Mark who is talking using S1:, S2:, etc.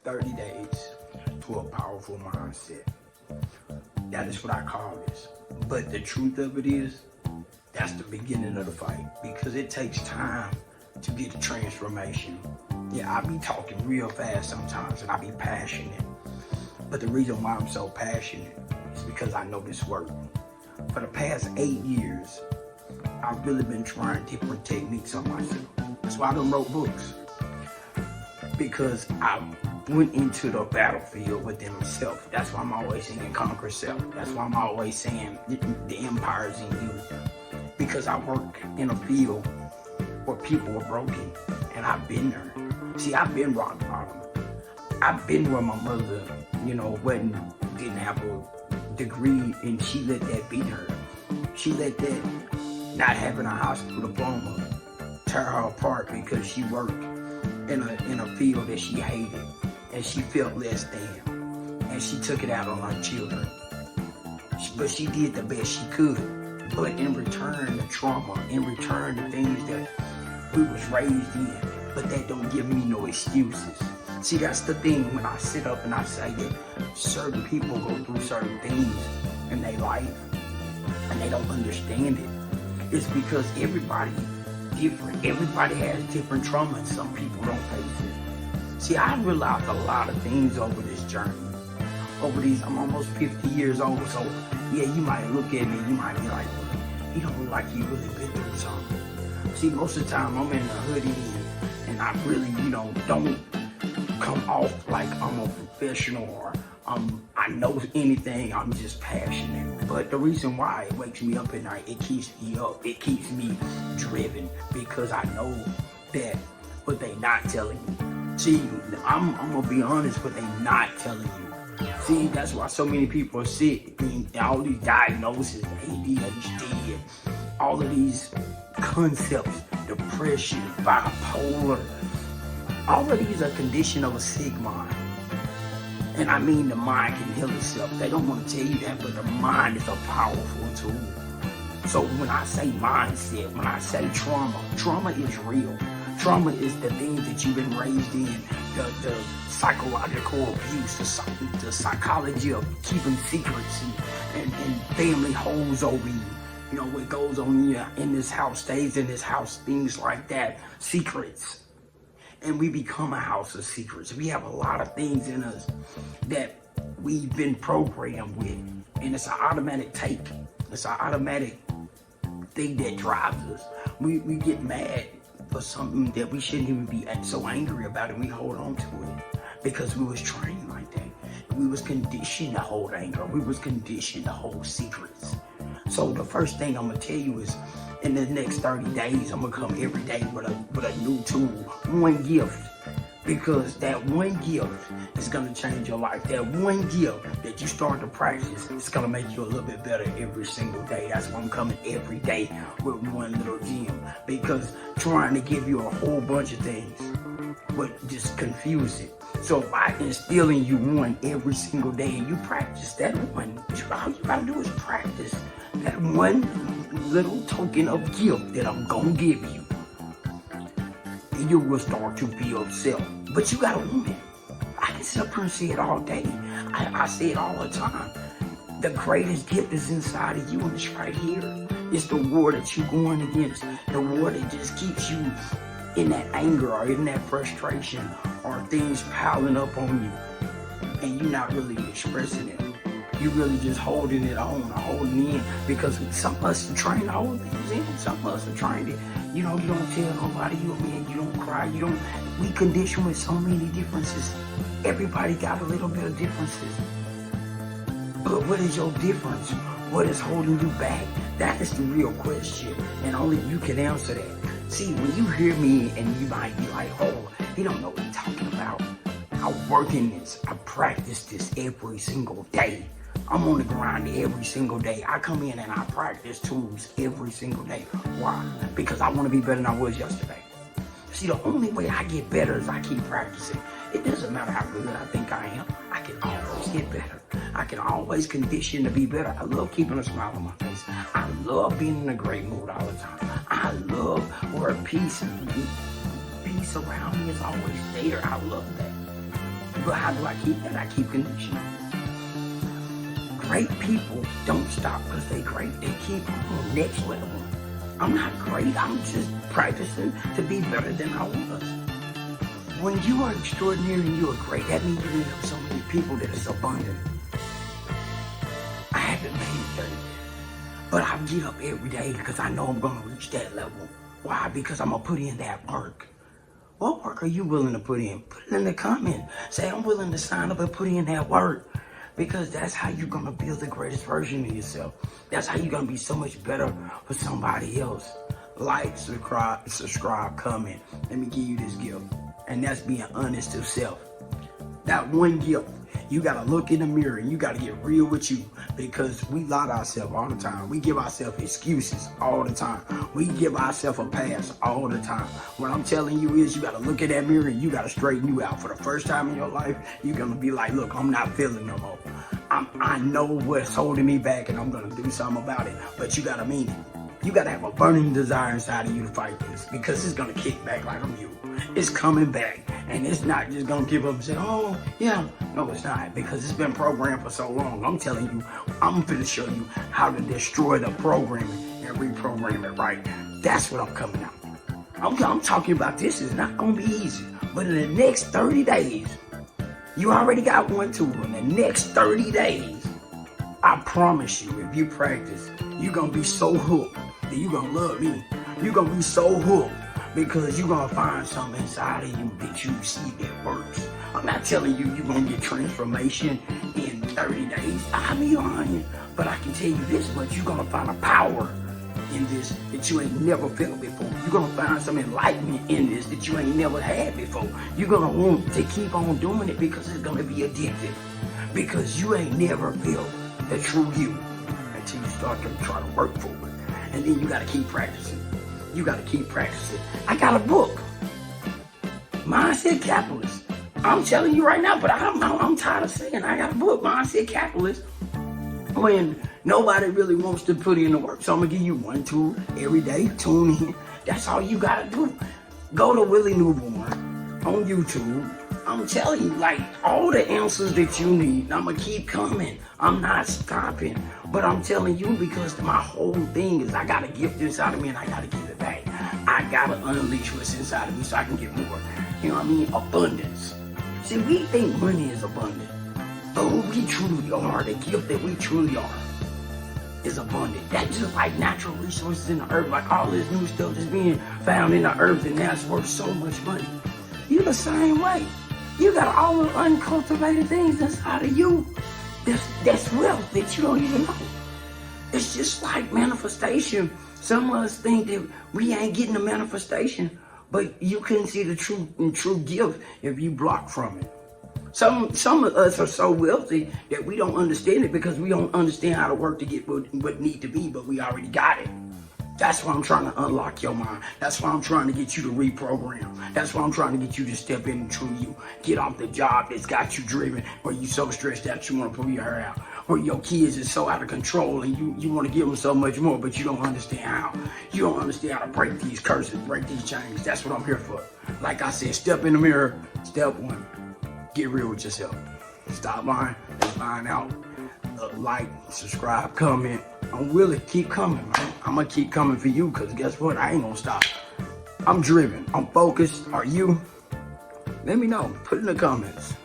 S1: 30 days to a powerful mindset. That is what I call this. But the truth of it is, that's the beginning of the fight, because it takes time to get a transformation. Yeah, I be talking real fast sometimes and I be passionate. But the reason why I'm so passionate is because I know this work. For the past 8 years, I've really been trying different techniques on myself. That's why I done wrote books. Because I went into the battlefield within myself. That's why I'm always saying conquer self. That's why I'm always saying the empire's in you. Because I work in a field where people are broken, and I've been there. See, I've been rock bottom. I've been where my mother, didn't have a degree, and she let that beat her. She let that not having a high school diploma tear her apart because she worked in a field that she hated, and she felt less than, and she took it out on her children. But she did the best she could. But in return, the trauma, in return, the things that we was raised in, but that don't give me no excuses. See, that's the thing when I sit up and I say that certain people go through certain things in their life and they don't understand it. It's because everybody's different. Everybody has different trauma, and some people don't face it. See, I realized a lot of things over this journey. I'm almost 50 years old, so yeah, you might look at me, you might be like, you don't look like you really been through something. See, most of the time I'm in a hoodie and I really, don't come off like I'm a professional or I know anything. I'm just passionate. But the reason why it wakes me up at night, it keeps me up, it keeps me driven, because I know that what they not telling you. See, I'm gonna be honest, but they not telling you. See, that's why so many people are sick. All these diagnoses, ADHD, and all of these concepts, depression, bipolar, all of these are condition of a sick mind. And I mean, the mind can heal itself. They don't want to tell you that, but the mind is a powerful tool. So when I say mindset, when I say trauma is real. Trauma is the things that you've been raised in, the psychological abuse, the psychology of keeping secrets and family holds over you. What goes on in this house stays in this house, things like that, secrets. And we become a house of secrets. We have a lot of things in us that we've been programmed with. And it's an automatic take. It's an automatic thing that drives us. We get mad for something that we shouldn't even be so angry about, and we hold on to it because we was trained like that. We was conditioned to hold anger. We was conditioned to hold secrets. So the first thing I'm gonna tell you is, in the next 30 days, I'm gonna come every day with a new tool, one gift. Because that one gift is gonna change your life. That one gift that you start to practice, it's gonna make you a little bit better every single day. That's why I'm coming every day with one little gem. Because trying to give you a whole bunch of things, but just confuse it. So if I instill in you one every single day and you practice that one, all you gotta do is practice that one little token of gift that I'm gonna give you. And you will start to build self. But you gotta want it. I can sit up here and say it all day. I say it all the time. The greatest gift is inside of you, and it's right here. It's the war that you're going against. The war that just keeps you in that anger or in that frustration or things piling up on you. And you're not really expressing it. You're really just holding it on or holding in, because some of us are trying to hold things in. Some of us are trying to, you don't tell nobody you don't cry, we condition with so many differences. Everybody got a little bit of differences. But what is your difference? What is holding you back? That is the real question, and only you can answer that. See, when you hear me and you might be like, oh, he don't know what he's talking about. I work in this, I practice this every single day. I'm on the grind every single day. I come in and I practice tools every single day. Why? Because I want to be better than I was yesterday. See, the only way I get better is I keep practicing. It doesn't matter how good I think I am. I can always get better. I can always condition to be better. I love keeping a smile on my face. I love being in a great mood all the time. I love where peace around me is always there. I love that. But how do I keep that? I keep conditioning. Great people don't stop because they great. They keep on next level. I'm not great. I'm just practicing to be better than I was. When you are extraordinary and you are great, that means you're going to have so many people that is abundant. I haven't made it 30 years, but I get up every day because I know I'm going to reach that level. Why? Because I'm going to put in that work. What work are you willing to put in? Put it in the comment. Say, I'm willing to sign up and put in that work. Because that's how you're going to build the greatest version of yourself. That's how you're going to be so much better for somebody else. Like, subscribe, comment. Let me give you this gift. And that's being honest to self. That one gift. You got to look in the mirror and you got to get real with you, because we lie to ourselves all the time. We give ourselves excuses all the time. We give ourselves a pass all the time. What I'm telling you is you got to look in that mirror and you got to straighten you out. For the first time in your life, you're going to be like, look, I'm not feeling no more. I know what's holding me back and I'm going to do something about it. But you got to mean it. You got to have a burning desire inside of you to fight this, because it's going to kick back like a mule. It's coming back, and it's not just going to give up and say, oh, yeah. No, it's not, because it's been programmed for so long. I'm telling you, I'm going to show you how to destroy the programming and reprogram it right. That's what I'm coming out. I'm talking about this is not going to be easy, but in the next 30 days, you already got one tool. In the next 30 days, I promise you, if you practice, you're going to be so hooked that you're going to love me. You're going to be so hooked because you're going to find something inside of you that you see that works. I'm not telling you you're going to get transformation in 30 days. I be lying. But I can tell you this much. You're going to find a power in this that you ain't never felt before. You're going to find some enlightenment in this that you ain't never had before. You're going to want to keep on doing it because it's going to be addictive. Because you ain't never felt the true you until you start to try to work for it. And then you got to keep practicing. You got to keep practicing. I got a book, Mindset Capitalist. I'm telling you right now, but I'm tired of saying I got a book, Mindset Capitalist, when nobody really wants to put in the work. So I'm going to give you one tool every day. Tune in. That's all you got to do. Go to Willie Newborn on YouTube. I'm telling you, like, all the answers that you need. I'm going to keep coming. I'm not stopping. But I'm telling you because my whole thing is I got a gift inside of me and I got to give it back. I got to unleash what's inside of me so I can get more. You know what I mean? Abundance. See, we think money is abundant. But who we truly are, the gift that we truly are, is abundant. That's just like natural resources in the earth, like all this new stuff that's being found in the earth and that's worth so much money. You're the same way. You got all the uncultivated things inside of you. That's wealth that you don't even know. It's just like manifestation. Some of us think that we ain't getting the manifestation, but you couldn't see the true gift if you block from it. Some of us are so wealthy that we don't understand it because we don't understand how to work to get what need to be, but we already got it. That's why I'm trying to unlock your mind. That's why I'm trying to get you to reprogram. That's why I'm trying to get you to step into you. Get off the job that's got you driven, or you so stressed out you want to pull your hair out. Or your kids is so out of control and you want to give them so much more, but you don't understand how. You don't understand how to break these curses, break these chains. That's what I'm here for. Like I said, step in the mirror. Step one, get real with yourself. Stop lying and find out. Like, subscribe, comment. I'm willing to keep coming, man. I'm going to keep coming for you because guess what? I ain't going to stop. I'm driven. I'm focused. Are you? Let me know. Put in the comments.